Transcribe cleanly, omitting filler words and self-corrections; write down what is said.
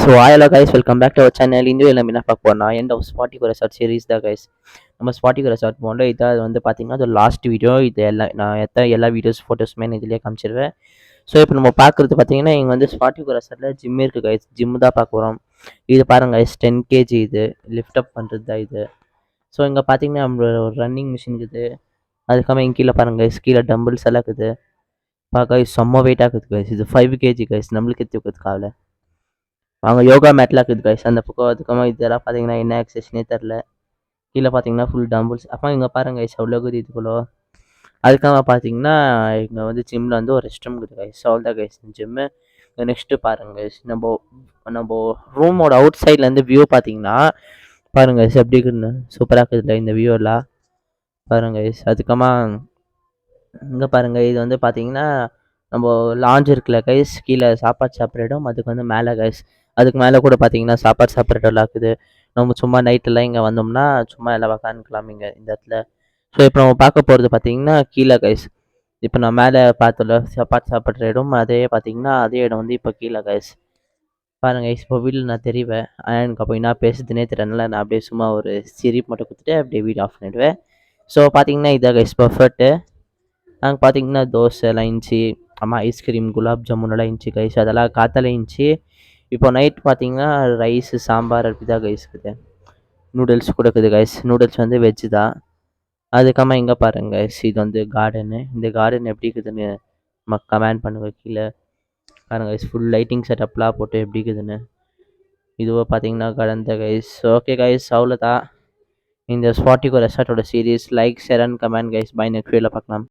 So hello guys, welcome back to our channel. இந்த நம்ம என்ன பார்க்க போறோம்னா எண்ட் ஆஃப் ஸ்பாட்டிகோ ரெசார்ட் சீரிஸ் தான் கைஸ். நம்ம ஸ்பாட்டிகோ ரெசார்ட் போனோம். இதான் வந்து பார்த்தீங்கன்னா அது லாஸ்ட் வீடியோ. இது நான் எல்லா வீடியோஸ் ஃபோட்டோஸுமே நான் இதிலே காமிச்சிருவேன். ஸோ இப்போ நம்ம பார்க்குறது பார்த்தீங்கன்னா இங்கே வந்து ஸ்பாட்டிகோ ரெசார்ட்டில் ஜிம் இருக்குது கைஸ். ஜிம் தான் பார்க்க போகிறோம். இது பாருங்க கைஸ், 10 kg இது லிஃப்ட் அப் பண்ணுறது தான் இது. ஸோ இங்கே பார்த்தீங்கன்னா நம்மளோட ஒரு ரன்னிங் மிஷின் இருக்குது. அதுக்காக இங்கே கீழே பாருங்க கைஸ், கீழே டம்பிள்ஸ் எல்லாம் இருக்குது. கைஸ் செம்ம வெயிட்டாக இருக்குது கைஸ். இது 5 kg கைஸ், நம்மளுக்கு தூக்கிறதுக்காகல. அவங்க யோகா மேட்லாம் இருக்குது கைஸ் அந்த பக்கம். அதுக்கப்புறமா இதெல்லாம் பார்த்தீங்கன்னா என்ன எக்ஸசைஸ்னே தெரில. கீழே பார்த்தீங்கன்னா ஃபுல் டம்பிள்ஸ். அப்போ இங்கே பாருங்க கைஸ் அவ்வளோ இருக்குது இதுக்குள்ளே. அதுக்காக பார்த்தீங்கன்னா இங்கே வந்து ஜிம்மில் வந்து ஒரு ரெஸ்ட் ரூம் இருக்குது கைஸ். அவ்வளோ தான் கைஸ் ஜிம்மு. நெக்ஸ்ட்டு பாருங்க கைஸ், நம்ம ரூமோட அவுட் சைட்லேருந்து வியூ பார்த்தீங்கன்னா பாருங்க கைஸ் எப்படி இருக்குன்னு. சூப்பராக இருக்குதுல்ல இந்த வியூ எல்லாம். பாருங்க கைஸ். அதுக்கப்புறமா இங்கே பாருங்க, இது வந்து பார்த்தீங்கன்னா நம்ம லாஞ்ச் இருக்குல்ல கைஸ், கீழே சாப்பாடு சாப்பிட்ற இடம். அதுக்கு வந்து மேலே கைஸ், அதுக்கு மேலே கூட பார்த்தீங்கன்னா சாப்பாடு சாப்பிட்ற இடம்லாம் இருக்குது. நம்ம சும்மா நைட்டெல்லாம் இங்கே வந்தோம்னா சும்மா எல்லாம் உக்காந்துக்கலாம் இங்கே இந்த இடத்துல. ஸோ இப்போ நம்ம பார்க்க போகிறது பார்த்தீங்கன்னா கீழே கைஸ். இப்போ நான் மேலே பார்த்தோம்ல சாப்பாடு சாப்பிட்ற இடம், அதே பார்த்தீங்கன்னா அதே இடம் வந்து இப்போ கீழே கைஸ். பாருங்க கைஸ், இப்போ வீட்டில் நான் தெரிவேன். எனக்கு அப்போ என்ன பேசுதுன்னே தெரியல. நான் அப்படியே சும்மா ஒரு சிரிப்பு மட்டும் கொடுத்துட்டு அப்படியே வீடியோ ஆஃப் பண்ணிவிடுவேன். ஸோ பார்த்தீங்கன்னா இதான் கைஸ் பர்ஃபெக்ட்டு. நாங்கள் பார்த்தீங்கன்னா தோசைலாம் இருந்துச்சு. ஆமாம், ஐஸ்கிரீம் குலாப் ஜாமுனெல்லாம் இருந்துச்சு கைஸ். அதெல்லாம் காத்தால இருந்துச்சு. இப்போ நைட் பார்த்தீங்கன்னா ரைஸு சாம்பார் அப்படி தான் கைஸ் இருக்குது. நூடுல்ஸ் கூட இருக்குது கைஸ். நூடுல்ஸ் வந்து வெஜ்ஜு தான். அதுக்கப்புறமா இங்கே பாருங்க கைஸ், இது வந்து கார்டனு. இந்த கார்டன் எப்படி இருக்குதுன்னு கமெண்ட் பண்ணுங்க கீழே. பாருங்க கைஸ், ஃபுல் லைட்டிங் செட்டப்லாம் போட்டு எப்படி இருக்குதுன்னு. இதுவோ பார்த்தீங்கன்னா கார்டன் தான் கைஸ். ஓகே கைஸ், அவ்வளோதான் இந்த ஸ்பாட்டிகோ ரெசார்ட்டோட series. Like, share and comment guys. Bye, next வீடியோவில் பார்க்கலாம்.